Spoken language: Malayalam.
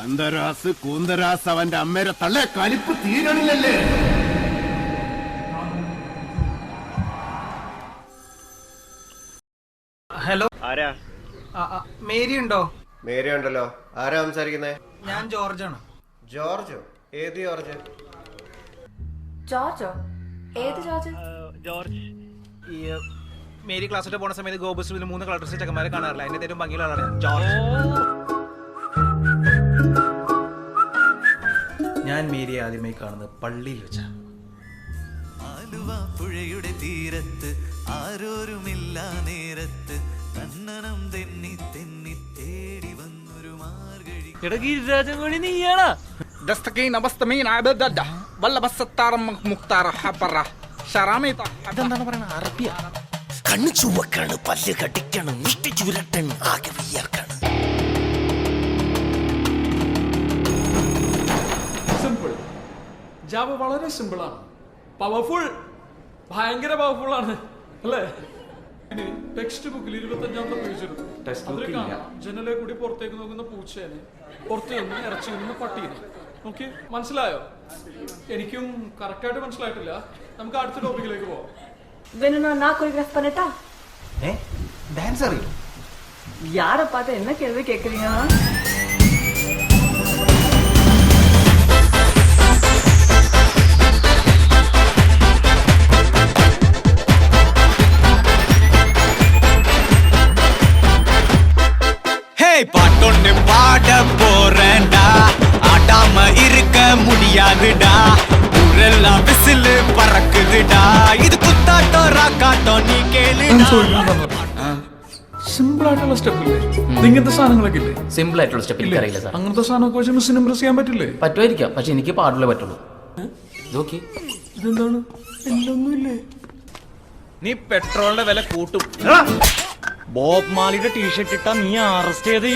അന്തരാസ് കൂന്തരാസ് അവന്റെ അമ്മേരെ തള്ളെ കലിപ്പ് തീരണില്ലല്ലേ? ഹലോ, ആരാ? മേരി ഉണ്ടോ? മേരി ഉണ്ടല്ലോ. ആരാ സംസാരിക്കുന്നേ? ഞാൻ ജോർജാണ്. ജോർജോ? ഏത് ജോർജ്? ജോർജോ? ഏത് ജോർജ്? ജോർജ് ഈ മേരി ക്ലാസ്സിൽ പോണ സമയത്ത് ഗോപുസ്റ്റുവിൽ 3 കളർ ഡ്രസ് ചെക്കന്മാരെ കാണാറില്ല. അതിന്റെ ഏറ്റവും ഭംഗിയുള്ള ആളാണ് ജോർജ്. ഞാൻ മേരിയെ ആദ്യമായി കാണുന്നത് പള്ളിയിൽ വെച്ചാണ്. ആലുവ പുഴയുടെ തീരത്ത് ആരോരുമില്ല നേരത്ത് കണ്ണനം തെന്നി തെന്നി തേടി വന്നൊരു മാർഗഴി. നീയാണാ? കണ്ണു ചുവക്കാണ്, പല്ല് കടിക്കണം, മുഷ്ടി ചുരട്ടൻ, ആകെ വിയർക്കാണ്. സിമ്പിൾ. ജാവ വളരെ സിമ്പിൾ ആണ്. പവർഫുൾ, ഭയങ്കര പവർഫുൾ ആണ് അല്ലേ? ടെക്സ്റ്റ് ബുക്കിൽ 25ാമത്തെ പേജ് ജനലെ കൂടി പുറത്തേക്ക് നോക്കുന്ന പൂച്ചേനെ, പുറത്തു നിന്ന് ഇറച്ചി നിന്ന് പട്ടീനെ. ഓക്കെ, മനസ്സിലായോ? എനിക്കും കറക്റ്റായിട്ട് മനസ്സിലായിട്ടില്ല. നമുക്ക് അടുത്ത ടോപ്പിക്കിലേക്ക് പോവാം. நான் கோரியோகிராஃப் பண்ணட்டா? ഡാൻസ് അറിയോ? யார பார்த்து என்ன கேள்வி கேக்குறீங்க? பாட்டொன்னு பாட போறேன்டா, ஆடாம இருக்க முடியாதுடா, ஊரெல்லாம் விசிலு பறக்குதுடா, இது குத்தாட்டம் ராக்காட்டம் நீ கேளுடா. സിമ്പിൾ ആയിട്ടുള്ള സ്റ്റെപ്പ് ഇല്ലേ? ഇങ്ങനത്തെ സാധനങ്ങളൊക്കെ ഇല്ലേ? സിമ്പിൾ ആയിട്ടുള്ള സ്റ്റെപ്പ് എനിക്ക് അറിയില്ല സാർ. അങ്ങനത്തെ സാധനമൊക്കെ വെച്ച് മിസ്സിന് ഇംപ്രസ് ചെയ്യാൻ പറ്റില്ലേ? പറ്റുമായിരിക്കാം, പക്ഷെ എനിക്ക് പാടില്ലേ പറ്റുള്ളൂ. നോക്കി, ഇതെന്താണ്? എല്ലൊന്നുമില്ലേ? നീ പെട്രോളിന്റെ വില കൂട്ടും. ബോബ് മാലിയുടെ ടീഷർട്ട് ഇട്ടാ നീ അറസ്റ്റ് ചെയ്ത്